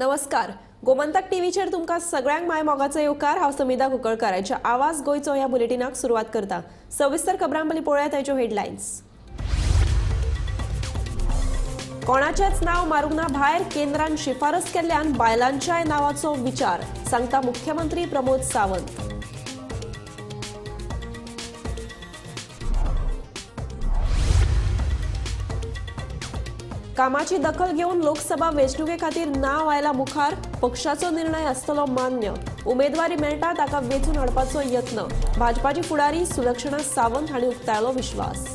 नमस्कार। गोमंतक टीव्हीचेर तुमकां सगळ्यांक माय मोगाचो येवकार। हांव समिता कुंकळकाराच्या आवाज गोयचो ह्या बुलेटिनाक सुरवात करता। सविस्तर खबरांपली पळोवया ताच्यो हेडलायन्स। कोणाचेच नाव मारूंक ना भायर केंद्रान शिफारस केल्ल्यान बायलांच्या नावाचो विचार, सांगता मुख्यमंत्री प्रमोद सावंत। कामाची दखल घेऊन लोकसभा वेंचणुके खातीर नाव आयला मुखार, पक्षाचो निर्णय आसतलो मान्य। उमेदवारी मेळटा ताका वेंचून हाडपाचो यत्न, भाजपाची फुडारी सुलक्षणा सावंत हांणी उक्तायलो विश्वास।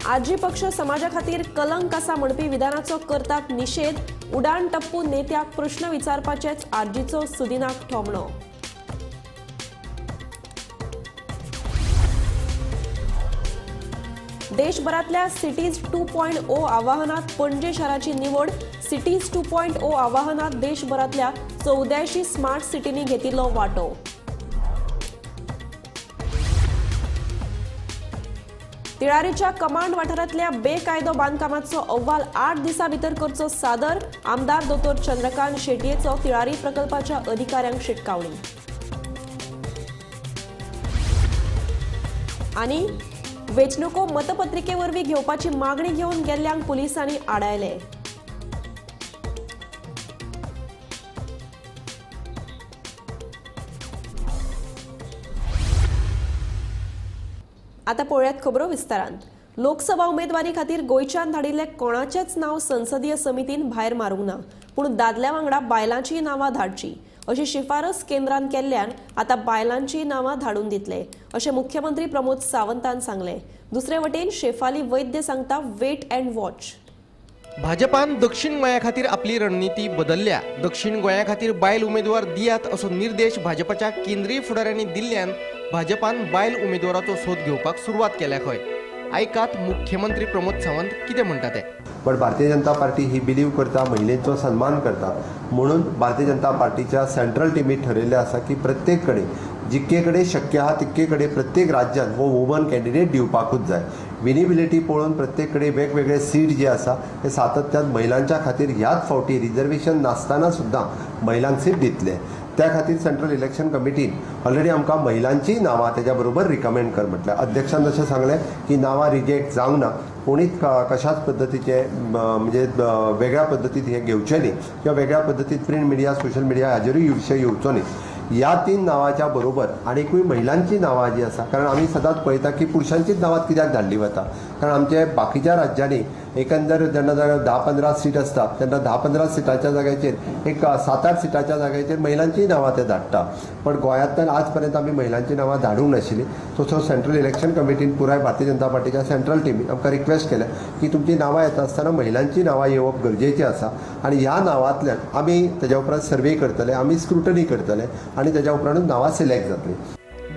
आजी पक्ष समाजा खातीर कलंक आसा म्हणपी विधानाचो करतात निषेध, उडाण टप्पू नेत्याक प्रश्न विचारपाचेच आजीचो सुदिनाक ठोमणो। देशभरातल्या सिटीज 2.0 आवाहनात पणजे शहराची निवड। सिटीज 2.0 आवाहनात देशभरातल्या 84 स्मार्ट सिटींनी घेतिल्लो वांटो। तिळारीच्या कमांड वाठारांतल्या बेकायदो बांदकामाचो अहवाल 8 दिसां भितर करचो सादर। आमदार दोतोर चंद्रकांत शेटयेचो तिळारी प्रकल्पाच्या अधिकाऱ्यांक शिटकावणी। आनी वेंचणुको मतपत्रिकेवरवीं घेवपाची मागणी घेवन गेल्ल्यांक पुलिसांनी आडायले। आता पळयात खबरो विस्तारांत। लोकसभा उमेदवारी खातीर गोंयच्यान धाडिल्ले कोणाचेच नाव संसदीय समितीन भायर मारूंक ना, पूण दादल्या वांगडा बायलांचीय नावां धाडची अशी शिफारस केंद्रान केल्ल्यान आता बायलांचीय नावां धाडून दितले, अशें मुख्यमंत्री प्रमोद सावंतान सांगले। दुसरे वटेन शेफाली वैद्य सांगता वेट अँड वॉच। भाजपान दक्षिण गोंया खातीर आपली रणनीती बदलल्या। दक्षिण गोंया खातीर बायल उमेदवार दियात असो निर्देश भाजपाच्या केंद्रीय फुडाऱ्यांनी दिल्ल्यान भाजपान बायल उमेदवाराचो सोद घेवपाक सुरवात केल्या खंय। ऐकात मुख्यमंत्री प्रमोद सावंत कितें म्हणटा ते। पण भारतीय जनता पार्टी ही बिलीव करता, महिलेचो सन्मान करता, म्हणून भारतीय जनता पार्टीच्या सेंट्रल टीमीत ठरयल्लें आसा की प्रत्येक कडेन जितके कडेन शक्य आहा तितके कडेन प्रत्येक राज्यात हो वुमन कॅन्डिडेट दिवपाकूच जाय। विनिबिलिटी पळोवन प्रत्येक कडेन वेगवेगळे सीट जे आसा ते सातत्यान महिलांच्या खातीर ह्याच फावटी रिजर्वेशन नासतना सुद्दां महिलांक सीट दितले। त्या खातीर सेंट्रल इलेक्शन कमिटीन ऑलरेडी आमकां महिलांची नावां तेज्या बरोबर रिकमेंड कर म्हटलें। अध्यक्षान जशें सांगलें की नावां रिजेक्ट जावंक ना, कोणीच कशाच पद्दतीचे म्हणजे वेगळ्या पद्दतीन हे घेवचे न्ही किंवा वेगळ्या पद्दतीन प्रिंट मिडिया सोशल मिडिया हाजेरूय विशय येवचो न्ही। ह्या 3 नावांच्या बरोबर आनीकूय महिलांची नावां जी आसा, कारण आमी सदांच पळयता की पुरुषांचीच नावां कित्याक धाडली वता, कारण आमचे बाकीच्या राज्यांनी एकंदर जेन्ना 10-15 सीट आसता तेन्ना 10-15 सिटाच्या जाग्याचेर एक 7-8 सिटाच्या जाग्याचेर महिलांची नावां ते धाडटा। पण गोंयांतल्यान आज पर्यंत आमी महिलांची नावां धाडूंक नाशिल्ली। सो सेंट्रल इलेक्शन कमिटीन पुराय भारतीय जनता पार्टीच्या सेंट्रल टीमीन आमकां रिक्वेस्ट केल्या की तुमची नावां येता आसतना महिलांची नावां येवप गरजेची आसा आनी ह्या नावांतल्यान आमी तेज्या उपरांत सर्वे करतले, आमी स्क्रुटनी करतले आनी तेज्या उपरांत नावां सिलेक्ट जातली।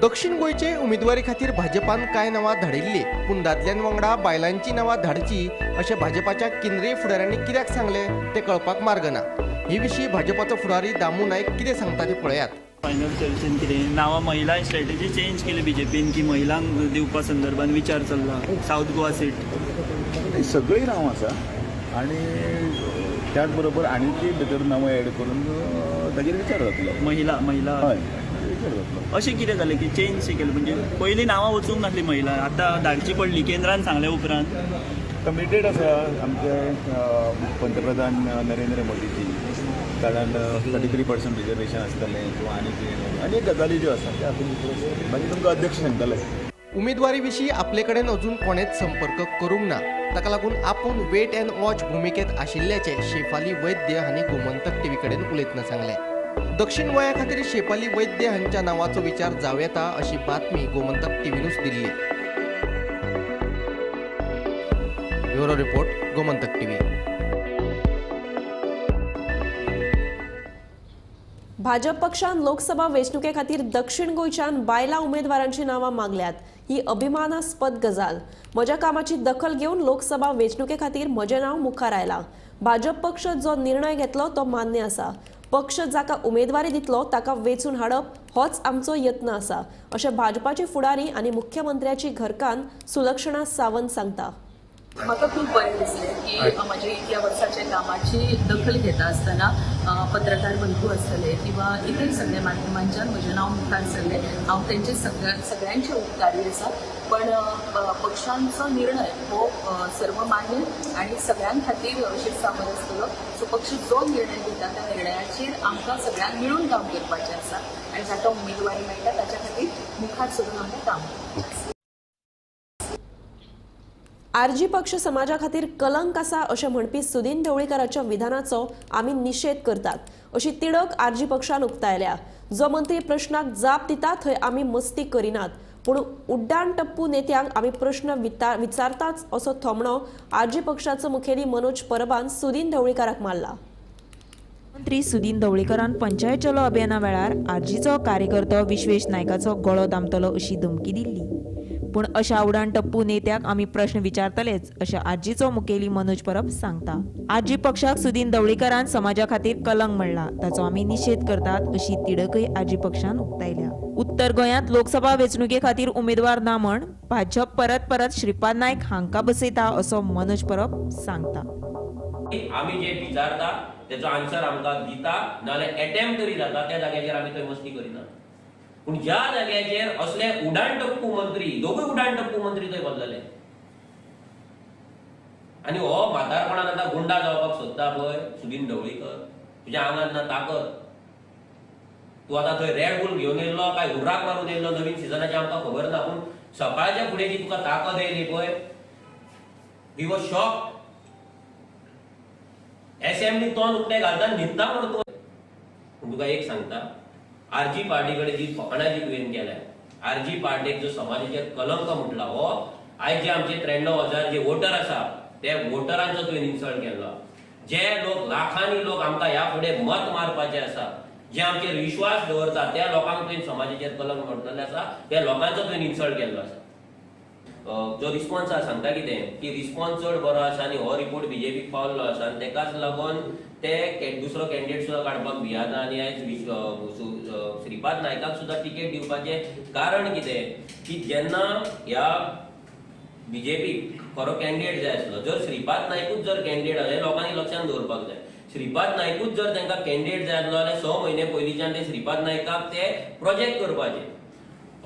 दक्षिण गोंयचे उमेदवारी खातीर भाजपान कांय नावां धाडिल्ली, पूण दादल्यां वांगडा बायलांची नावां धाडची अशें भाजपाच्या केंद्रीय फुडाऱ्यांनी कित्याक सांगलें ते कळपाक मार्ग ना। हे विशीं भाजपाचो फुडारी दामू नायक कितें सांगता ते पळयात। फायनल चर्चेन कितें नावां महिला स्ट्रॅटेजी चेंज केली बीजेपीन की महिलांक दिवपा संदर्भात विचार चल्ला। साऊथ गोवा सीट सगळीं नांवां आसा आनी त्याच बरोबर आनीकूय भितर नांवां एड करून ताजेर विचार जातलो। महिला हय विचार जातलो। अशें कितें जालें की चेंज केलें, म्हणजे पयलीं नावां वचूंक नासली महिला, आतां धाडची पडली केंद्रान सांगल्या उपरांत। कमिटेड आसा आमचे पंतप्रधान नरेंद्र मोदीजी, कारण 33% रिजर्वेशन आसतलें किंवा आनी गजाली ज्यो आसा त्या हातूंत मागीर तुमकां अध्यक्ष सांगतले। उमेदवारी विशीं आपले कडेन अजून कोणेच संपर्क करूंक ना, ताका लागून आपूण वेट अँड वॉच भुमिकेत आशिल्ल्याचे शेफाली वैद्य हांणी गोमंतक टीव्ही कडेन उलयतना सांगलें। दक्षिण गोंया खातीर शेफाली वैद्य हांच्या नांवाचो विचार जावं येता अशी बातमी गोमंतक टीव्हीनूच Delhi. Bureau report, Gomantak TV. भाजप पक्षान लोकसभा वेंचणुके खातीर दक्षिण गोंयच्यान बायलां उमेदवारांची नावां मागल्यात। ही अभिमानास्पद गजाल। म्हज्या कामाची दखल घेवन लोकसभा वेंचणुके खातीर म्हजें नांव मुखार आयलां। भाजप पक्ष जो निर्णय घेतलो तो मान्य आसा। पक्ष जाका उमेदवारी दितलो ताका वेंचून हाडप होच आमचो यत्न आसा, अशें भाजपाची फुडारी आनी मुख्यमंत्र्याची घरकान्न सुलक्षणा सावंत सांगता। म्हाका खूप बरें दिसलें की म्हज्या इतल्या वर्साच्या कामाची दखल घेता आसतना पत्रकार बंधू आसतले किंवा इतर सगळ्या माध्यमांच्यान म्हजें नांव मुखार सरलें. हांव तेंचे सगळ्यांचे उपकारी आसा. पण पक्षांचो निर्णय हो सर्वमान्य आनी सगळ्यां खातीर शिरसावर आसतलो. सो पक्ष जो निर्णय घेता त्या निर्णयाचेर आमकां सगळ्यांक मिळून काम करपाचें आसा आनी जाका उमेदवारी मेळटा ताच्या खातीर मुखार सरून आमकां काम करपाचें आसा. आरजी पक्ष समाजा खातीर कलंक आसा अशें म्हणपी सुदीन ढवळीकराच्या विधानाचो आमी निशेध करतात अशी तिडक आरजी पक्षान उक्तायल्या. जो मंत्री प्रश्नाक जाप दिता थंय आमी मस्ती करिनात पूण उड्डाण टप्पू नेत्यांक आमी प्रश्न विचारताच असो थोमणो आरजी पक्षाचो मुखेली मनोज परबान सुदीन ढवळीकराक मारला. मंत्री सुदीन ढवळीकरान पंचायत चलो अभियाना वेळार आरजीचो कार्यकर्तो विश्वेश नायकाचो गळो दामतलो अशी धमकी दिल्ली. पूण अशा उडाण टप्पू नेत्याक आमी प्रश्न विचारतलेच अशें आरजीचो मुखेली मनोज परब सांगता. आरजी पक्षाक सुदीन ढवळीकरान समाजा खातीर कलंक म्हणला ताचो आमी निशेध करतात अशी तिडकय आरजी पक्षान उक्तायल्या. उत्तर गोंयांत लोकसभा वेंचणुके खातीर उमेदवार ना म्हण भाजप परत परत श्रीपाद नायक हांकां बसयता असो मनोज परब सांगता. आमी जे विचारता त्याचो आन्सर आमकां दिता नाल्यार अटेम्प्ट तरी जाता त्या जाग्याचेर आमी थंय मस्ती करिना. पूण ज्या जाग्याचेर असले उडाण टप्पू मंत्री दोगूय उडाण टप्पू मंत्री थंय बसलेले आनी हो म्हातारपणान आतां गुंडा जावपाक सोदता पळय सुदीन ढवळीकर तुज्या आंगांत ना ताकद. तूं आतां थंय रेड बुल घेवन येयल्लो काय हुर्राक मारून येयल्लो नवीन सिजनाची आमकां खबर ना. पूण सकाळच्या फुडें जी तुका ताकद येयली पळय ही वॉज शॉक. असेंब्ली तोंड उक्तें घालता न्हिदता म्हण तूं. पूण तुका एक सांगता आरजी पार्टी कडेन जी फकाणाची तुवें केल्या आरजी पार्टीक जो समाजाचेर कलंक म्हटला हो आयज जे आमचे 93,000 जे वोटर आसा ते वोटरांचो तुवें इन्सल्ट केल्लो. जे लोक लाखांनी लोक आमकां ह्या फुडें मत मारपाचे आसा जे आमचेर विश्वास दवरता त्या लोकांक तुवें समाजाचेर कलंक म्हटलेले आसा त्या लोकांचो तुवें इन्सल्ट केल्लो आसा. जो रिस्पॉन्स आसा सांगता कितें की रिस्पॉन्स चड बरो आसा आनी हो रिपोर्ट बीजेपीक पावल्लो आसा आनी तेकाच लागून ते दुसरो कॅन्डिडेट सुद्दां काडपाक भियाता आनी आयज श्रीपाद नायकाक सुद्दां तिकेट दिवपाचें कारण कितें की जेन्ना ह्या बीजेपीक खरो कॅन्डिडेट जाय आसलो जर श्रीपाद नायकूच जर कॅन्डिडेट आसले लोकांनी लक्षांत दवरपाक जाय. श्रीपाद नायकूच जर तांकां कॅन्डिडेट जाय आसलो जाल्यार 6 म्हयने पयलींच्यान ते श्रीपाद नायकाक ते प्रोजेक्ट करपाचे.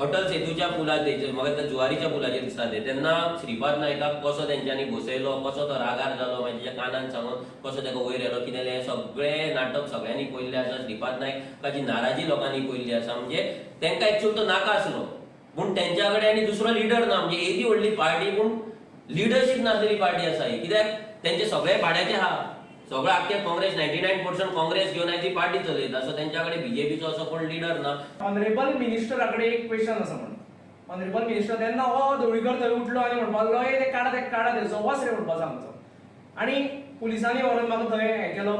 अटल सेतूच्या पुलाचेर म्हाका त्या जुवारीच्या पुलाचेर दिसता तेन्ना श्रीपाद नायकाक कसो तेंच्यांनी बसयलो कसो तो रागार जालो मागीर तेच्या कानान सांगून कसो तेका वयर येलो कितें हें सगळें नाटक सगळ्यांनी पळयल्लें आसा. श्रीपाद नायकाची नाराजी लोकांनी पळयल्ली आसा. म्हणजे तेंकां एक्चुअल तो नाका आसलो पूण तेंच्या कडेन आनी दुसरो लिडर ना. म्हणजे येदी व्हडली पार्टी पूण लिडरशीप नासलेली पार्टी आसा ही. कित्याक तेंचे सगळे भाड्याचे आहा सगळं आख्खे काँग्रेस 99% काँग्रेस घेवन ती पार्टी चलयता. सो तेंच्याकडे बीजेपीचो असो कोण लिडर ना. ऑनरेबल मिनिस्टराकडे एक क्वेश्चन आसा म्हणून ऑनरेबल मिनिस्टर तेन्ना हो ढवळीकर थंय उठलो आनी म्हणपाक लागलो ते काडा थंयचो वच रे म्हणपाचो आमचो. आनी पुलिसांनी व्हरून म्हाका थंय हें केलो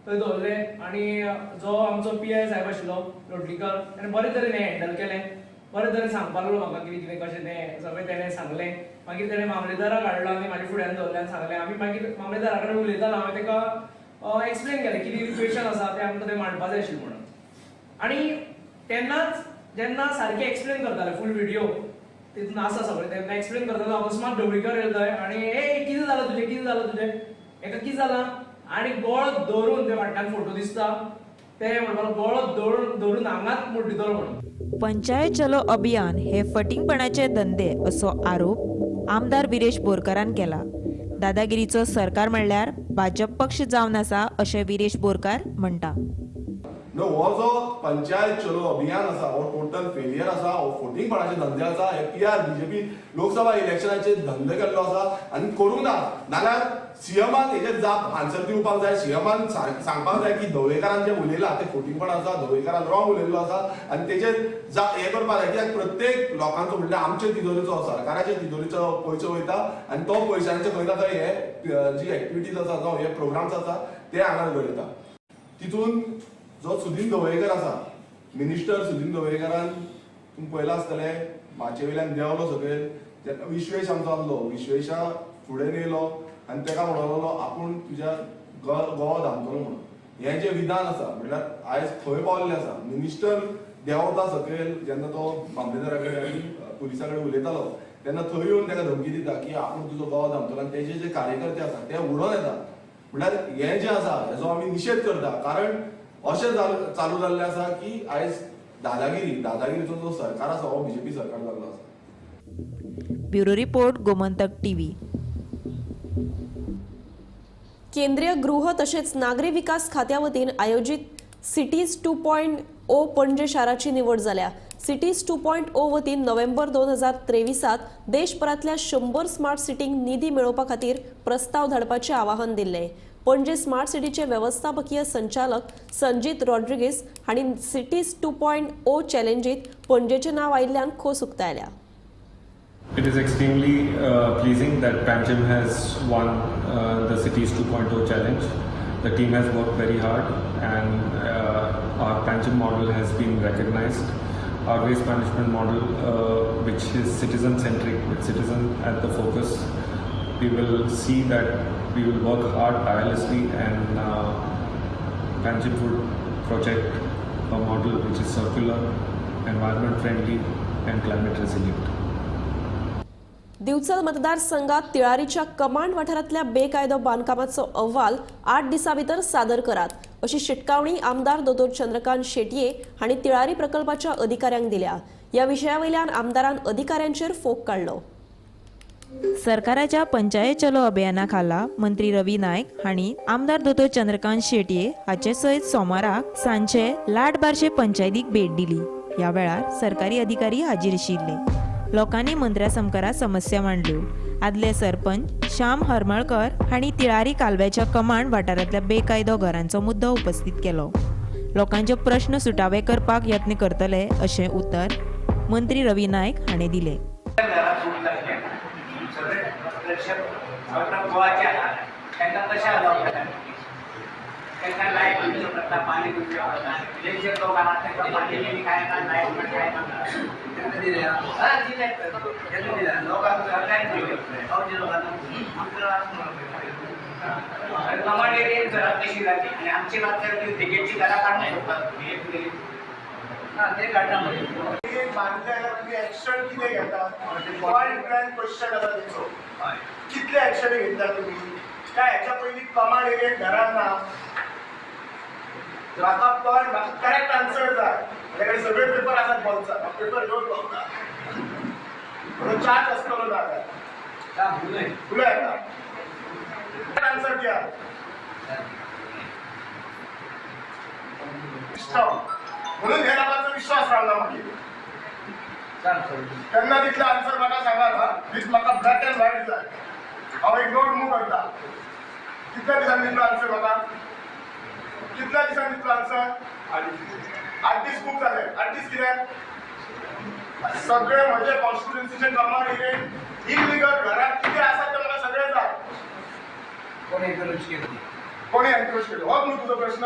थंय दवरलें आनी जो आमचो PI साहेब आशिल्लो लोटलीकर ताणें बरे तरेन हें हँडल केलें. बरे तरेन सांगपाक लागलो म्हाका कितें कितें कशें तें सगळें तेणें सांगलें. मागीर तेणें मामलेदाराक हाडलो आनी म्हाज्या फुड्यान दवरलें आनी सांगलें. आमी मागीर मामलेदारा कडेन उलयतालो हांवें तेका एक्सप्लेन केलें कितें कितें क्वेश्चन आसा तें आमकां तें मांडपाक जाय आशिल्लें म्हणून. आनी तेन्नाच जेन्ना सारकें एक्सप्लेन करताले फूल व्हिडियो तितून आसा सगळें तेन्ना एक्सप्लेन करतालो अकस्मात ढवळीकर येयलो थंय आनी कितें जालें तुजें हेका कितें जालां आनी गळो दवरून ते फाटल्यान फोटो दिसता ते म्हणपाक गळो दवरून आंगात मूठ दितलो म्हणून. पंचायत चलो अभियान हे फटिंगपणाचे धंदे असो आरोप आमदार विरेश बोरकारान केला. दादागिरीचो सरकार म्हणल्यार भाजप पक्ष जावन आसा अशें विरेश बोरकार म्हणटा. हो जो पंचायत चलो अभियान आसा हो टोटल फेलियर आसा. हो फटिंगपणाचे धंदे आसा. हे PR बीजेपी लोकसभा इलेक्शनाचे धंदे केल्लो आसा आनी करूंक ना. नाल्यार सीएमान हेजेर जाप आन्सर दिवपाक जाय. सीएमान सांगपाक जाय की ढवळीकरान जे उलयलां ते फटिंगपण आसा. ढवळीकरान रॉंग उलयल्लो आसा आनी तेजेर हें करपाक जाय. कित्याक प्रत्येक लोकांचो म्हणल्यार आमचे तिजोरीचो सरकाराचे तिजोरीचो पयसो वयता आनी तो पयशांचे खंय ना खंय हे जी एक्टिविटीज आसा जावं हे प्रोग्राम्स आसा ते हांगा घडयता. तितून जो सुदीन ढवळीकर आसा मिनिस्टर सुदीन ढवळीकरान तुमी पळयलां आसतलें माचे वयल्यान देंवलो सकयल तेन्ना विश्वेश आमचो आसलो. विश्वेशा फुडें येयलो आनी ताका म्हणलो आपूण तुज्या गोवा धांवतलो म्हणून. हें जें विधान आसा म्हणल्यार आयज खंय पावल्लें आसा. मिनिस्टर देंवता सकयल जेन्ना तो मामलेदारा कडेन पुलिसा कडेन उलयतालो तेन्ना थंय येवन ताका धमकी दिता की आपूण तुजो गांव धांवतलो आनी तेजे जे कार्यकर्ते आसा ते उडोवन येता. म्हळ्यार हें जें आसा हेजो आमी निशेध करता, कारण अशें चालू जाल्लें आसा की आयज दादागिरीचो जो सरकार आसा हो बीजेपी सरकार जाल्लो आसा. Bureau report Gomantak TV. केंद्रीय गृह तसेच नागरी विकास खात्या वतीन आयोजित सिटीज 2.0 पणजे शाराची निवड जाल्या. सिटीज 2.0 वतीन नोव्हेंबर 2023 देशभरातल्या 100 स्मार्ट सिटींक निधी मेळोवपा खातीर प्रस्ताव धाडपाचें आवाहन दिल्ले. पणजे स्मार्ट सिटीचे व्यवस्थापकीय संचालक संजीत रॉड्रिगीस हांणी सिटीज 2.0 चॅलेंजीत पणजेचें नांव आयिल्ल्यान खोस उक्तायल्या. It is extremely pleasing that Panjim has won the Cities 2.0 challenge. The team has worked very hard and our Panjim model has been recognized. Our waste management model, which is citizen-centric, with citizen at the focus, we will see that we will work hard tirelessly and Panjim would project a model which is circular, environment-friendly and climate-resilient. Bicholim मतदारसंघात तिळारीच्या command वाठारांतल्या बेकायदो बांदकामाचो अहवाल 8 दिसां भितर सादर करात अशी शिटकावणी आमदार दोतोर चंद्रकांत शेटये हांणी तिळारी प्रकल्पाच्या अधिकाऱ्यांक दिल्या. ह्या विशयावयल्यान आमदारान अधिकाऱ्यांचेर फोग काडलो. सरकाराच्या पंचायत चलो अभियाना खाला मंत्री रवी नायक हांणी आमदार दोतोर चंद्रकांत शेटये हाचे सयत सोमाराक सांजे लाडबारशे पंचायतीक भेट दिली. ह्या वेळार सरकारी अधिकारी हाजीर आशिल्ले. लोकांनी मंत्र्या समकारा समस्या मांडल्यो. आदले सरपंच श्याम हरमळकर हांणी तिळारी कालव्याच्या कमांड वाठारांतल्या बेकायदो घरांचो मुद्दो उपस्थित केलो. लोकांचे प्रश्न सुटावे करपाक यत्न करतले अशें उतर मंत्री रवी नायक हांणी दिलें. कितले ऍक्शन घेतला तुम्ही काय ह्याच्या पहिली कमांड एरियेत घरात ना म्हाका करेक्ट आन्सर जाय. माझ्याकडे सगळे पेपर आसात बॉलचा पेपर घेऊन बघता चार्ट असतो आन्सर द्या. म्हणून ह्या लोकांचा विश्वास रावला मागीर त्यांना तिथला आन्सर म्हाका सांगा ना प्लीज. म्हाका ब्लॅक अँड व्हाईट जाय. हांव एक नोट मूव करता. कितल्या दिसांनी दितलो आन्सर म्हाका? कितल्या दिसांनी दितलो आन्सर? 8 दीस खूप झाले. 8 दीस कित्याक? सगळे म्हणजे कॉन्स्टिट्युएन्सीचे कमांड एरियेत इलिगल घरात किती आसात ते म्हाका सगळे जाय. कोणी एन्करेज केलं? हो न्हू तुजो प्रश्न?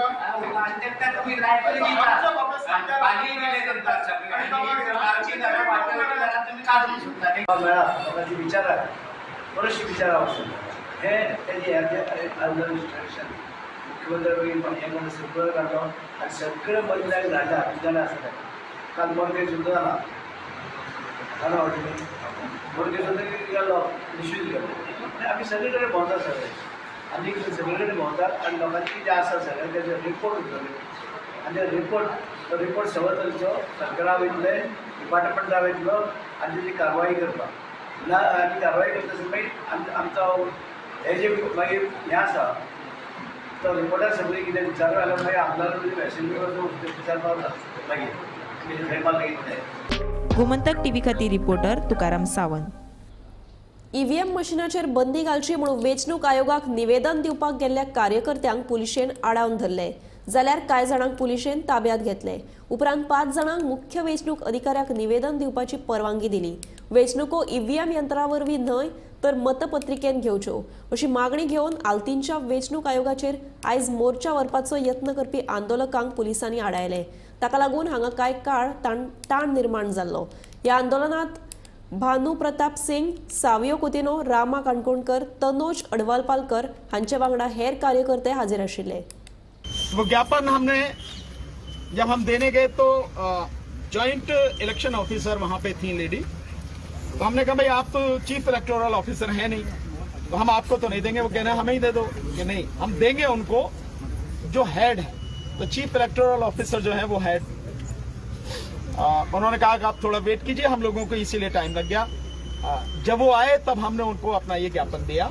विचारा बरेचशी विचारा हे मुख्यमंत्री सगळं काढलो आणि सगळे बदलायक धाडला. जाणा आसता काल मोरगे सुद्दां जाला जाणा ऑर्डिनरी मोरगे सुद्दां गेलो डिस्यूज गेलो. आमी सगळे कडेन भोंवता आनी सगळे कडेन भोंवतात आनी लोकांची जे आसा सगळे तेजे रिपोर्ट उरतले आनी ते रिपोर्ट सगळो तरेचो सरकारा वयतले डिपार्टमेंटा वयतलो आनी तेजी कारवाई करपाक आनी कारवाई करता मागीर आमचो हे जे मागीर हें आसा तो रिपोर्टार सगळी कितें विचारप जाल्यार मागीर आमदार मॅसेंजर विचारपाक मागीर खेळपाक लागीत. गोमंतक टीव्ही खातीर रिपोर्टर तुकाराम सावंत. ईव्हीएम मशीनाचेर बंदी घालची म्हणून वेंचणूक आयोगाक निवेदन दिवपाक गेल्ल्या कार्यकर्त्यांक पुलिशेन आडावन धरले. जाल्यार कांय जाणांक पुलिशेन ताब्यात घेतले. उपरांत 5 जाणांक मुख्य वेंचणूक अधिकाऱ्याक निवेदन दिवपाची परवानगी दिली. वेंचणुको ईव्हीएम यंत्रा वरवीं न्हय तर मतपत्रिकेन घेवच्यो अशी मागणी घेवन आल्तींच्या वेंचणूक आयोगाचेर आयज मोर्चा व्हरपाचो यत्न करपी आंदोलकांक पुलिसांनी आडायले. ताका लागून हांगा कांय काळ ताण निर्माण जाल्लो. ह्या आंदोलनात भानू प्रताप सिंग, सावियो कुतिनो, रामा काणकोणकर, तनोज अडवालपालकर हांचे वांगडा हेर कार्यकर्ते हाजीर आशिल्ले. वो ज्ञापन हमने जब हम देने गए तो जॉइंट इलेक्शन ऑफिसर वहाँ पे थी लेडी, तो हमने कहा भाई आप तो चीफ इलेक्टोरल ऑफिसर हैं नहीं, तो हम आपको तो नहीं देंगे। वो कह रहे हैं हमें ही दे दो, कि नहीं हम देंगे उनको जो हेड है। तो चीफ इलेक्टोरल ऑफिसर जो है वो हेड, उन्होंने कहा कि आप थोड़ा वेट कीजिए, हम लोगों को इसीलिए टाइम लग गया। जब वो आए तब हमने उनको अपना ये ज्ञापन दिया।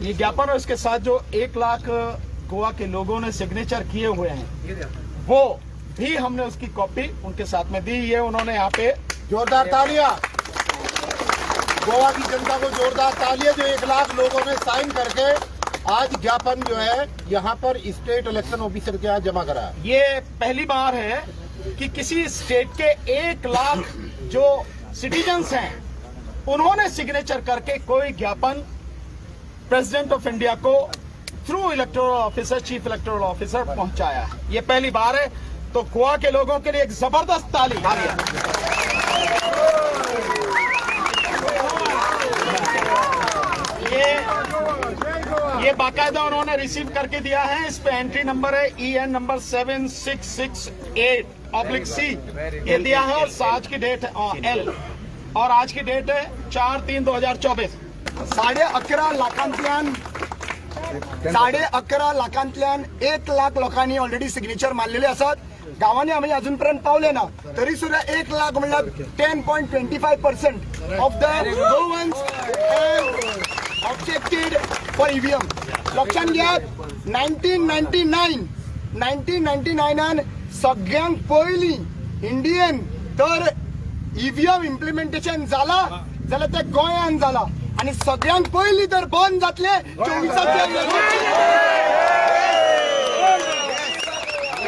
ये ज्ञापन और इसके साथ जो 1 लाख गोवा के लोगों ने सिग्नेचर किए हुए हैं वो भी हमने उसकी कॉपी उनके साथ में दी। ये उन्होंने यहाँ पे जोरदार तालियां, गोवा की जनता को जोरदार तालियां, जो 1 लाख लोगों ने साइन करके आज ज्ञापन जो है यहाँ पर स्टेट इलेक्शन ऑफिसर के यहाँ जमा करा। ये पहली बार है कि किसी स्टेट के 1 लाख जो सिटीजन्स हैं उन्होंने सिग्नेचर करके कोई ज्ञापन प्रेसिडेंट ऑफ इंडिया को through electoral officer, chief electoral officer पहुंचाया है। ये पहली बार है। तो गोवा के लोगों के लिए एक जबरदस्त ताली। ये बाकायदा उन्होंने रिसीव करके दिया है। इस पे एंट्री नंबर है EN नंबर 7668/C, ये दिया है। और आज की डेट है L, और आज की डेट है 4/3/2024। 11.5 लाखांतल्यान 1 लाख लोकांनी ऑलरेडी सिग्नेचर मारलेले असतात। गावांनी आम्ही अजूनपर्यंत पावले ना, तरी सुद्धा 1 लाख म्हणल्यार 10.25% of the Goans objected for EVM. लक्षात घ्या 1999 सगळ्यांत पयली इंडियन तर EVM इम्प्लिमेंटेशन जाला जाल्यार ते गोंयांत जाला, आणि सगळ्यांत पयली तर बंद जातले 24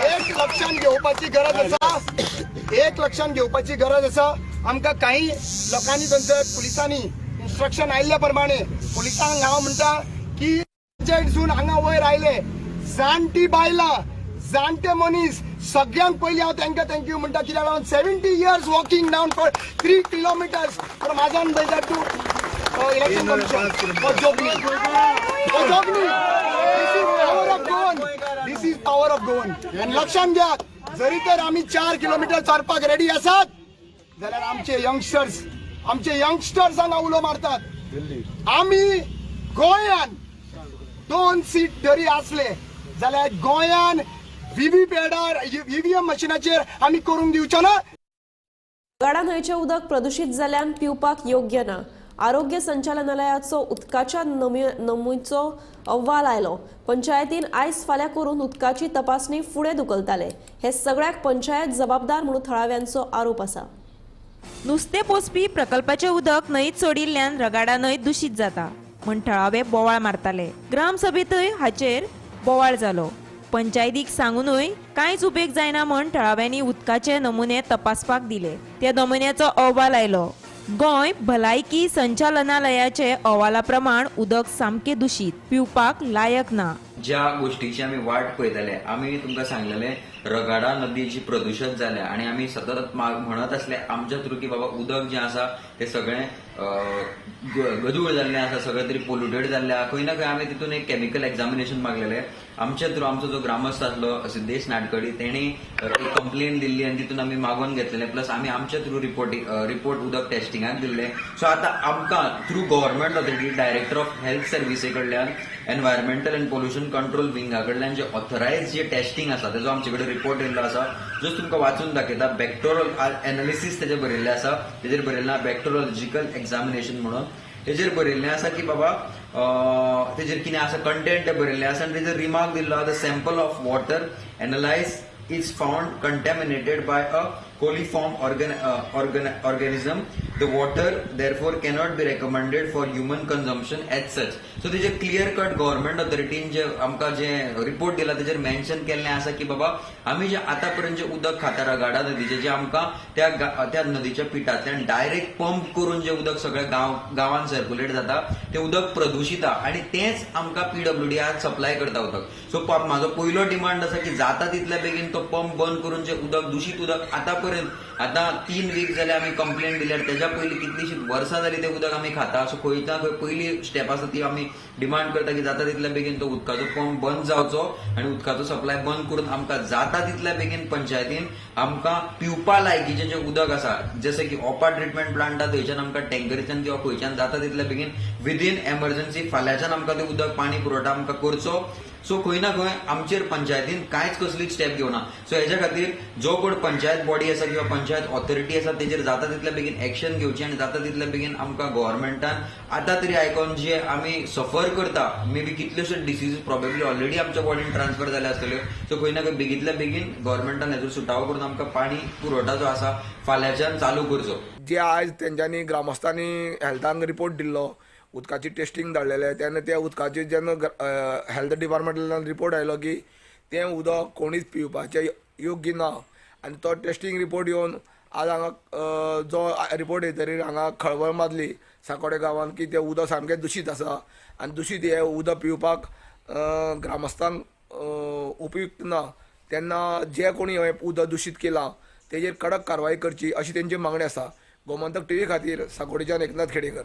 एक लक्षात घेवपाची गरज आसा। आमकां काही लोकांनी थंयसर पुलिसांनी इन्स्ट्रक्शन आयिल्ल्या प्रमाणे पुलिसांक हांव म्हणटा की जून हांगा वयर आयले जाणटी बायलां, जाणटे मनीस, सगळ्यांत पयलीं हांव तांकां थँक्यू म्हणटा, कित्याक लागून 70 years walking down for 3 kilometers from माझान बेजार टू इलेक्शन कमिशन फॉर जोगनी. This is power of Goan. आनी लक्षात घ्या, जरी तर आमी 4 किलोमीटर चालपाक रेडी आसात जाल्यार आमचे यंगस्टर्सांक उलो मारतात. आमी गोंयान 2 सीट जरी आसले जाल्यार गोंयान EVM मशिनाचेर आमी करूंक दिवचो ना. रगाडा न्हंयचें उदक प्रदूषित जाल्ल्यान पिवपाक योग्य ना. आरोग्य संचालनालयाचो उदकाच्या नमुन्याचो अहवाल आयलो. पंचायतीन आयज फाल्यां करून उदकाची तपासणी फुडें धुकलताले. हे सगळ्याक पंचायत जबाबदार म्हणून थळाव्यांचो आरोप आसा. नुस्तें पोसपी प्रकल्पाचें उदक न्हंयत सोडिल्ल्यान रगाडा न्हंय दूषित जाता म्हूण थळावे बोवाळ मारताले. ग्रामसभेतय हाचेर बोवाळ जालो. पंचायतीक सांगूनय कांयच उपेग जायना म्हूण थळाव्यांनी उदकाचे नमुने तपासपाक दिले. त्या नमुन्याचो अहवाल आयलो. गोंय भलायकी संचालनालयाचे अहवाला प्रमाण उदक सामकें दूषित, पिवपाक लायक ना. ज्या गोष्टीची आमी वाट पळयताले, आमी तुमकां सांगलेले रगाडा नदी जी प्रदूषित जाल्या आनी आमी सतत म्हणत आसले आमच्या थ्रू की बाबा उदक जें आसा तें सगळें गदूळ जाल्लें आसा, सगळें तरी पोल्युटेड जाल्लें आसा. खंय ना खंय आमी तितून एक केमिकल एक्झामिनेशन मागलेलें. आमच्या थ्रू आमचो जो ग्रामस्थ आसलो सिद्धेश नाडकर्णी तेणी एक कंप्लेन दिल्ली आनी तितून आमी मागोवन घेतलेले. प्लस आमी आमच्या थ्रू रिपोर्ट उदक टेस्टिंगाक दिल्ले. सो आतां आमकां through government authority, director of health services कडल्यान, एनवायरमेंटल अँड पोल्युशन कंट्रोल विंगा कडल्यान जे ऑथरायज जे टेस्टिंग आसा तेजो आमचे कडेन रिपोर्ट येयल्लो आसा, जो तुमकां वाचून दाखयता. बॅक्टेरियल एनालिसीस तेजेर बरयल्लें आसा. तेजेर बरयल्लें आसा बॅक्टेरियोलॉजिकल एक्झामिनेशन म्हणून. तेजेर बरयल्लें आसा की बाबा तेजेर कितें आसा कंटेंट ते बरयल्लें आसा. आनी तेजेर रिमार्क दिल्लो आसा the sample of water analyse is found contaminated by a coliform organism. The water therefore cannot be recommended for human consumption as such. So तेजे क्लियर कट गव्हर्मेंट ऑथॉरिटीन जे आमकां जे रिपोर्ट दिला तेजेर मेन्शन केल्लें आसा की बाबा आमी जे आतां पर्यंत जे उदक खाता रगाडा नदीचे, जे आमकां त्या नदीच्या पिठांतल्यान डायरेक्ट पंप करून जे उदक सगळ्या गांवांत सर्क्युलेट जाता तें उदक प्रदूषित आसा आनी तेंच आमकां PWD आज सप्लाय करता उदक. सो म्हाजो पयलो डिमांड आसा की जाता तितल्या बेगीन तो पंप बंद करून जे उदक दूषित उदक आतां पर्यंत आतां 3 वीक जाले आमी कंप्लेंट दिल्यार तेज्या पयलीं कितलीशीं वर्सां जालीं तें उदक आमी खाता. सो खंय ना खंय पयली स्टेप आसा ती आमी डिमांड करता की जाता तितल्या बेगीन तो उदकाचो पंप बंद जावचो आनी उदकाचो सप्लाय बंद करून आमकां जाता तितल्या बेगीन पंचायतीन आमकां पिवपा लायकीचें जें उदक आसा जशें की ओपा ट्रिटमेंट प्लांट आसा थंयच्यान आमकां टँकरीच्यान किंवा खंयच्यान जाता तितल्या बेगीन विदीन एमर्जन्सी फाल्यांच्यान आमकां तें उदक पाणी पुरवठा आमकां करचो. सो खंय ना खंय आमचेर पंचायतीन कांयच कसलीच स्टेप घेवना. सो हेच्या खातीर जो कोण पंचायत बॉडी आसा किंवा पंचायत ऑथॉरिटी आसा तेजेर जाता तितल्या बेगीन एक्शन घेवची आनी जाता तितल्या बेगीन आमकां गव्हर्मेंटान आतां तरी आयकोन जे आमी सफर करता मे बी कितल्योश्योच डिसीजीस प्रॉबेबली ऑलरेडी आमच्या बॉडीन ट्रान्सफर जाल्या आसतल्यो. सो खंय ना खंय बेगींतल्या बेगीन गव्हर्मेंटान हेजो सुटावो करून आमकां पाणी पुरवठा जो आसा फाल्यांच्यान चालू करचो. जे आज तेंच्यांनी ग्रामस्थांनी हेल्थान रिपोर्ट दिल्लो उदकाची टेस्टिंग धाडलेले तेन्ना त्या उदकाची जेन्ना हेल्थ डिपार्टमेंटान रिपोर्ट आयलो की तें उदक कोणीच पिवपाचें योग्य ना आनी तो टेस्टिंग रिपोर्ट येवन आज हांगा जो रिपोर्ट येतरी हांगा खळबळ माजली सांकोडे गांवांत की तें उदक सामकें दुशीत आसा आनी दुशीत हें उदक पिवपाक ग्रामस्थांक उपयुक्त ना. तेन्ना जे कोणी हें उदक दुशीत केलां तेजेर कडक कारवाई करची अशी तेंची मागणी आसा. गोमंतक टीव्ही खातीर सांकोडेच्यान एकनाथ खेडेकर.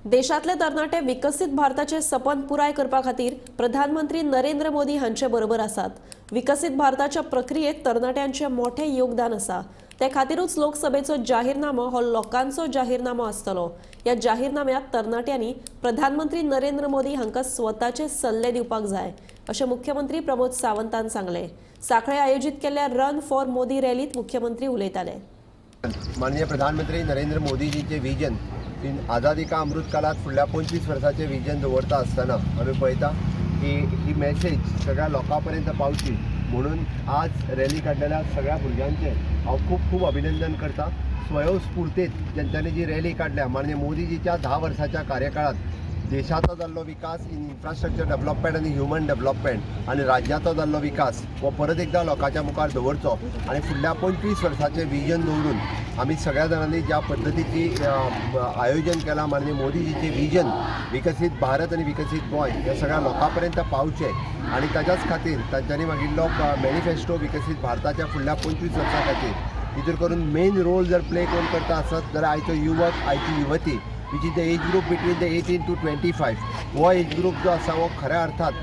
देशातले तरणाटे विकसित भारताचे सपन पुराय करपा खातीर प्रधानमंत्री नरेंद्र मोदी हांचे बरोबर आसात. विकसित भारताच्या प्रक्रियेत तरणाट्यांचे मोठे योगदान आसा. ते खातीरूच लोकसभेचो जाहीरनामो हो लोकांचो जाहीरनामो आसतलो. ह्या जाहीरनाम्यात तरणाट्यांनी प्रधानमंत्री नरेंद्र मोदी हांकां स्वताचे सल्ले दिवपाक जाय अशें मुख्यमंत्री प्रमोद सावंतान सांगले. सांखळे आयोजीत केल्ल्या रन फॉर मोदी रॅलीत मुख्यमंत्री उलयताले. माननीय प्रधानमंत्री नरेंद्र मोदीजीचे विजन आझादी का अमृत काळात फुडल्या 25 वर्सांचे विजन दवरता आसतना आमी पळयता की ही मॅसेज सगळ्या लोकां पर्यंत पावची म्हणून आज रॅली काडलेल्या सगळ्या भुरग्यांचे हांव खूब खूब अभिनंदन करता. स्वयंस्फूर्तीत जेंच्यांनी जी रॅली काडल्या माननीय मोदीजीच्या 10 वर्साच्या कार्यकाळात देशाचो जाल्लो विकास इन इन्फ्रास्ट्रक्चर डेव्हलपमेंट आनी ह्युमन डेव्हलपमेंट आनी राज्याचो जाल्लो विकास हो परत एकदा लोकांच्या मुखार दवरचो आनी फुडल्या 25 वर्सांचें विजन दवरून आमी सगळ्या जाणांनी ज्या पद्दतीची आयोजन केलां माननीय मोदीजीचें विजन विकसीत भारत आनी विकसीत गोंय हे सगळ्या लोकां पर्यंत पावचें आनी ताच्याच खातीर तांच्यांनी मागिल्लो मॅनिफेस्टो विकसीत भारताच्या फुडल्या 25 वर्सां खातीर तितूर करून मेन रोल जर प्ले कोण करता आसत जाल्यार आयचो युवक आयची युवती which is the age group between the 18 to 25 हो एज ग्रुप जो आसा हो खऱ्या अर्थात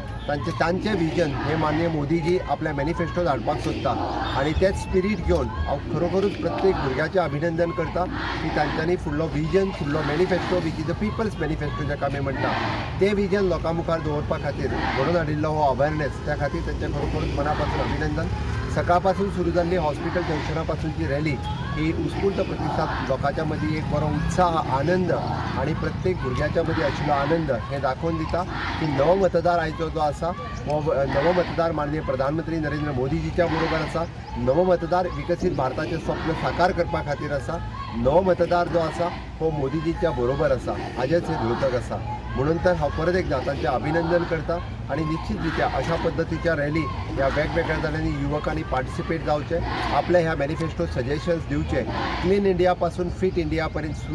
तांचे विजन हे माननीय मोदीजी आपल्या मॅनिफेस्टो धाडपाक सोदता आनी तेच स्पिरीट घेवन हांव खरोखरूच प्रत्येक भुरग्याचें अभिनंदन करता की तांच्यांनी फुडलो विजन फुडलो manifesto which is the people's manifesto जाका आमी म्हणटा तें विजन लोकां मुखार दवरपा खातीर घडोवन हाडिल्लो हो अवेरनेस त्या खातीर तांचें खरोखरूच मना पासून अभिनंदन. सकाळपासून सुरू जाल्ली हॉस्पिटल जंक्शना पासूनची रॅली ही उत्स्फूर्त प्रतिसाद लोकांच्या मदीं एक बरो उत्साह आनंद आणि प्रत्येक भुरग्याच्या मदीं आशिल्लो आनंद हे दाखोवन दिता की नवो मतदार आयचो जो आसा हो नवो मतदार माननीय प्रधानमंत्री नरेंद्र मोदीजीच्या बरोबर आसा. नवो मतदार विकसीत भारताचें स्वप्न साकार करपा खातीर आसा. नवो मतदार जो आसा हो मोदीजीच्या बरोबर आसा हाजेच हे द्योतक आसा. म्हणून तर हांव परत एकदा तांचें अभिनंदन करता आणि निश्चित रित्या अशा पद्दतीच्या रॅली ह्या वेगवेगळ्या जाणांनी युवकांनी पार्टिसिपेट जावचे आपले ह्या मॅनिफेस्टो सजेशन्स दिवचे. क्लीन इंडिया पासून फिट इंडिया पर्यंत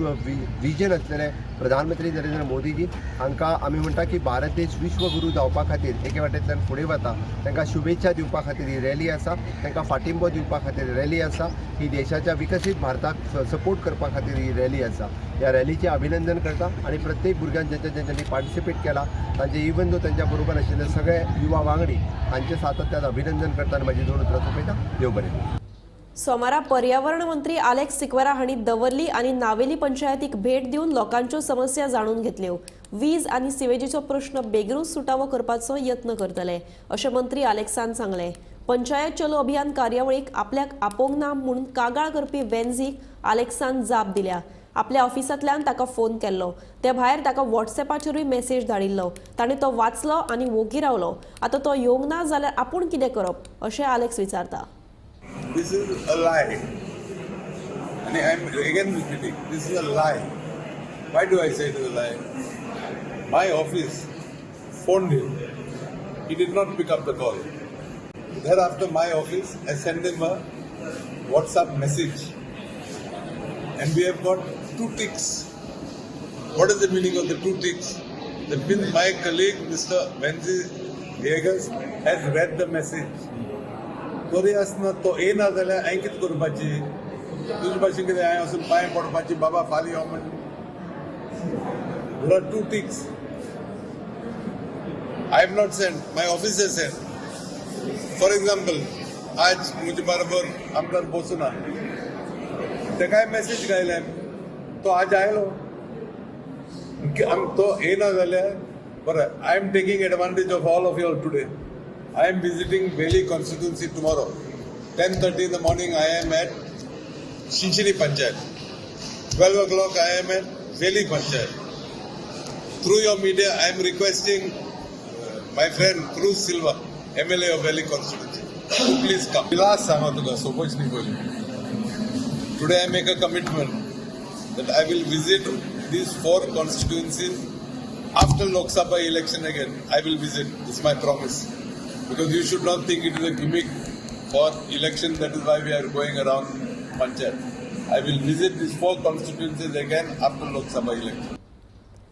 विजन असलेले प्रधानमंत्री नरेंद्र मोदीजी हांकां आमी म्हणटा की भारत देश विश्वगुरू जावपा खातीर एके वाटेंतल्यान फुडें वता तांकां शुभेच्छा दिवपा खातीर ही रॅली आसा. तांकां फाटिंबो दिवपा खातीर रॅली आसा. ही देशाच्या विकसीत भारताक सपोर्ट करपा खातीर ही रॅली आसा. ह्या रॅलीचें अभिनंदन करता आणि प्रत्येक भुरग्यान जेंच्यांनी पार्टिसिपेट केला तांचे इवन दो तांच्या बरोबर आशिल्ले सगळे युवा वांगडी हांचे सातत्यान अभिनंदन करता आनी म्हाजी दोन उतरां सोंपयता. देव बरें. सोमारा पर्यावरण मंत्री आलेक्स सिक्वेरा हांणी दवर्ली आनी नावेली पंचायतीक भेट दिवन लोकांच्यो समस्या जाणून घेतल्यो. वीज आनी सिवेजीचो प्रश्न बेगीनूच सुटावो करपाचो यत्न करतले अशें मंत्री आलेक्सान सांगलें. पंचायत चलो अभियान कार्यावळीक आपल्याक आपोवंक ना म्हूण कागाळ करपी वेन्झीक आलेक्सान जाप दिल्या. आपल्या ऑफिसांतल्यान ताका फोन केल्लो ते भायर ताका व्हॉट्सॅपाचेरूय मेसेज धाडिल्लो. ताणें तो वाचलो आनी वोगी रावलो. आतां तो येवंक ना जाल्यार आपूण कितें करप अशें आलेक्स विचारता. This is a lie. And I'm again repeating, this is a lie. Why do I say it is a lie? My office phoned him. He did not pick up the call. Thereafter, my office, I sent him a WhatsApp message. And we have got 2 ticks. What is the meaning of the 2 ticks? That means my colleague, Mr. Wenzi Viegas, has read the message. बरी आसतना तो येना जाल्यार हांवें कितें करपाची तुजे भाशेन कितें हांवें वचून पांय पडपाची बाबा फाल्यां यो म्हण there are 2 things. I have not sent, my officer sent. For example, आज मुझे बराबर आमदार बोसुना तेका मेसेज घायले तो आज आयलो तो येना जाल्यार बरें I am taking advantage of all of you today. I am visiting Veli constituency tomorrow. 10:30 in the morning I am at Shinchini Panchayat. 12 o'clock I am at Veli Panchayat. Through your media I am requesting my friend Cruz Silva, MLA of Veli constituency, to please come. Last सांगा तुका सोपच न्ही पयली. Today I make a commitment that I will visit these 4 constituencies after Lok Sabha election again. I will visit. This is my promise. Because you should not think it is a gimmick for election. That is why we are going around Panchayat. I will visit these 4 constituencies again after Lok Sabha election.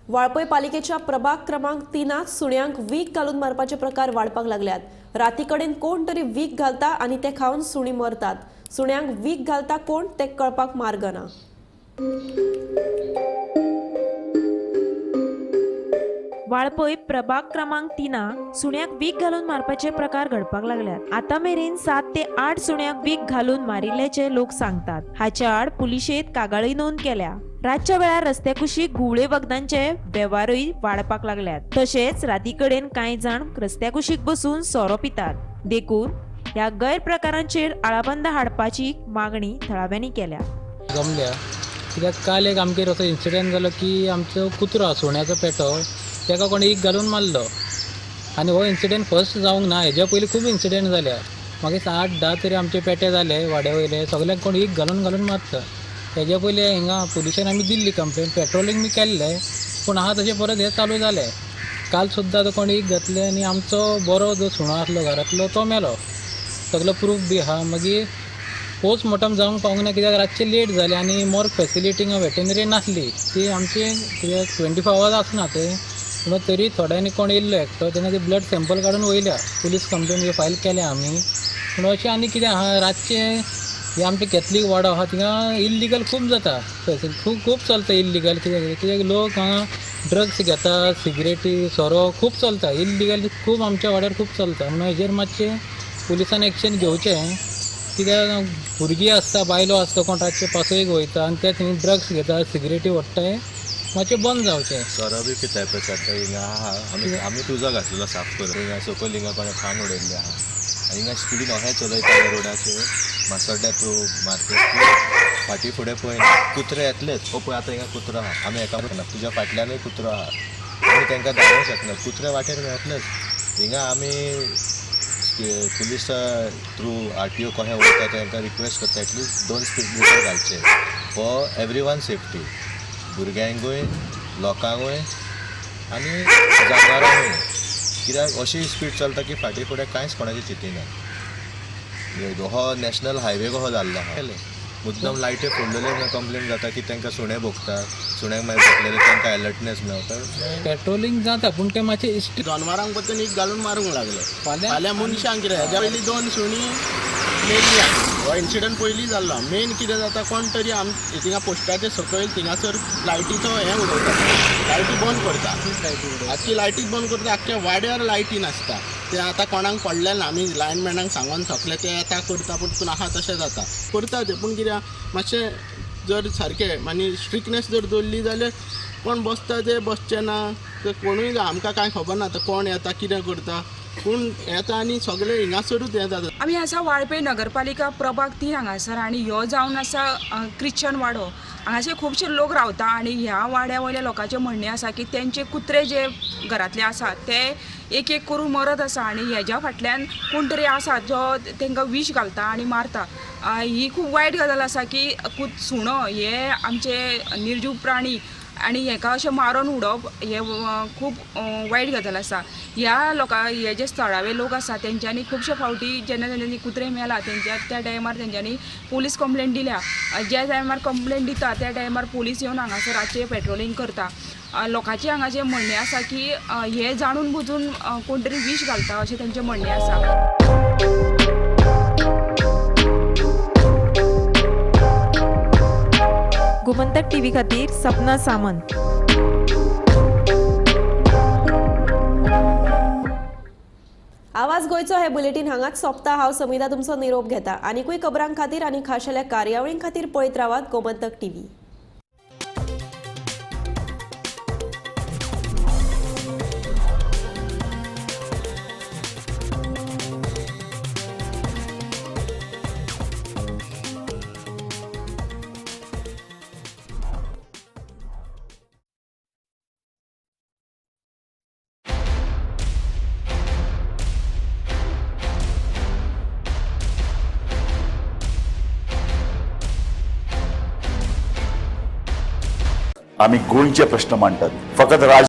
Valpoi पालिकेच्या प्रभाग क्रमांक 3 सुण्यांक वीख घालून मारपाचे प्रकार वाडपाक लागल्यात. राती कडेन कोण तरी वीख घालता आणि ते खावन सुणी मरतात. सुण्यांक वीख घालता कोण ते कळपाक मार्ग ना. वाळपय प्रभाग क्रमांक 3 सुण्याक वीख घालून मारपाचे प्रकार घडपाक लागल्यात. आता मेरेन 7 ते 8 सुण्याक वीख घालून मारिल्ल्याचे लोक सांगतात. हाच्या आड पुलिशेत कागाळी नोंद केल्या. रातच्या वेळार रस्त्या कुशीक गुवळे वखदांचे वेव्हारूय वाडपाक लागल्यात. तशेंच राती कडेन कांय जाण रस्त्या कुशीक बसून सोरो पितात. देखून ह्या गैरप्रकारांचेर आळाबंद हाडपाची मागणी थळाव्यांनी केल्या. जमल्या कित्याक काल एक आमगेर असो इन्सिडेंट जालो की आमचो कुत्रो सुण्याचो पेटो ताका कोणी वीख घालून मारलो आनी हो इन्सिडेंट फर्स्ट जावंक ना. हेज्या पयलीं खूब इन्सिडेंट जाल्या. मागीर 8-10 तरी आमचे पेटे जाले वाड्या वयले सगळ्यांक कोण वीख घालून मारता. हेज्या पयलीं हिंगा पुलिशेन आमी दिल्ली कंप्लेन पेट्रोलिंग बी केल्लें पूण आहा तशें परत हें चालू जालें. काल सुद्दां तो कोणी वीख घातलें आनी आमचो बरो जो सुणो आसलो घरांतलो तो मेलो. सगळो प्रूफ बी आहा. मागीर पोस्टमॉर्टम जावंक पावूंक ना कित्याक रातचे लेट जालें आनी मॉर्ग फेसिलिटी हिंगा वेटनरी नासली ती आमची कित्याक 24 hours आसना ते. पूण तरी थोड्यांनी कोण येयल्लो एकटो तेन्ना ते ब्लड सॅम्पल काडून वयल्या. पुलीस कंप्लेन बी फायल केल्या आमी. पूण अशें आनी कितें आहा रातचें हे आमचे कॅथलीक वाडो आहा थिंगा इल्लिगल खूब जाता. खूब चलता इल्लिगल कित्याक लोक हांगा ड्रग्स घेता सिगरेटी सोरो खूब चलता इल्लिगल खूब आमच्या वाड्यार खूब चलता. म्हणून हेजेर मातशें पुलिसान एक्शन घेवचें कित्याक भुरगीं आसता बायलो आसता कोण रातचे पासयेक वयता आनी ते थंय ड्रग्स घेता सिगरेटी ओडटा हें मातशें बंद जावचें. सोरो बी पिताय प्रकार हिंगा आहा आमी तुजो घातलेलो साफ करून हिंगा सकयल हिंगा कोणें खाण उडयल्लें आहा आनी हिंगा स्पिडीन अशें चलयता रोडाचेर मासोड्ड्या थ्रू मार्केट फाटीं फुडें पळय कुत्रे येतलेच. पळय आतां हिंगा कुत्रो आहा आमी एका म्हणना तुज्या फाटल्यानूय कुत्रो आहा आमी तांकां धाडूंक शकना. कुत्रे वाटेर मेळटलेच. हिंगा आमी पुलीस थ्रू RTO कशें वयता तांकां रिक्वेस्ट करता एटलिस्ट 2 स्पीड ब्रेकर घालचे फॉर एवरीवन सेफ्टी. भुरग्यांकूय लोकांकूय आनी जनावरांकूय कित्याक अशी स्पीड चलता की फाटीं फुडें कांयच कोणाची चिंतीना. हो नॅशनल हायवे कसो जाल्लो आहा मुद्दम लायटी फोडलेले कंप्लेन जाता की तांकां सुणे भोगतात सुण्याक मागीर भोगलेले तांकां अलर्टनेस मेळटा. पेट्रोलिंग जाता पूण ते मातशें इश्ट जनावरांक पत्तून वीख घालून मारूंक लागले. फाल्यां मनशांक कितें हेज्या पयलीं 2 सुणी मेल्ली. हो इन्सिडंट पयलीं जाल्लो. मेन कितें जाता कोण तरी थिंगा पोस्टाचे सकयल थिंगासर लायटीचो हें उडयता लायटी बंद करता. आख्खी लायटीच बंद करता आख्ख्या वाड्यार लायटी नासता. ते आतां कोणाक पडलें ना आमी लायनमॅनांक सांगून थकले ते येता करता पूण आहा तशें जाता करता ते. पूण कित्याक मातशें जर सारकें आनी स्ट्रिक्टनेस जर दवरली जाल्यार कोण बसता ते बसचे ना. ते कोणूय आमकां कांय खबर ना आतां कोण येता कितें करता पूण येता आनी सगळे हिंगासरूच हें जाता. आमी आसा वाळपय नगरपालिका प्रभाग 3 हांगासर आनी ह्यो जावन आसा क्रिश्चन वाडो. हांगासर खुबशे लोक रावता आनी ह्या वाड्या वयल्या लोकांचें म्हणणें आसा की तेंचे कुत्रे जे घरांतले आसा ते एक करून मरत आसा आनी हेज्या फाटल्यान कोण तरी आसा जो तांकां विश घालता आनी मारता. ही खूब वायट गजाल आसा की सुणो हे आमचे निर्जीव प्राणी आनी हेका अशें मारून उडोवप हे खूब वायट गजाल आसा. ह्या लोकां हे जे स्थळावे लोक आसा तेंच्यांनी खुबशे फावटी जेन्ना तेंच्यांनी कुत्रे मेला त्या टायमार तेंच्यांनी पुलीस कंप्लेन दिल्या. ज्या टायमार कंप्लेन दिता त्या टायमार पुलीस येवन हांगासर रातचे पेट्रोलिंग करता. लोकांचें हांगाचें म्हणणें आसा की हे जाणून बुजून कोण तरी विश घालता अशें तेंचें म्हणणें आसा. गोमंतक टीव्ही खातीर सपना सामंत. आवाज गोयचो हे बुलेटिन हांगाच सोंपता. हांव समिता तुमचो निरोप घेता. आनीकूय खबरां खातीर आनी खाशेल्या कार्यावळीं खातीर पळयत रावात गोमंतक टीव्ही. आम्ही गोंयचे प्रश्न मांडटात. फकत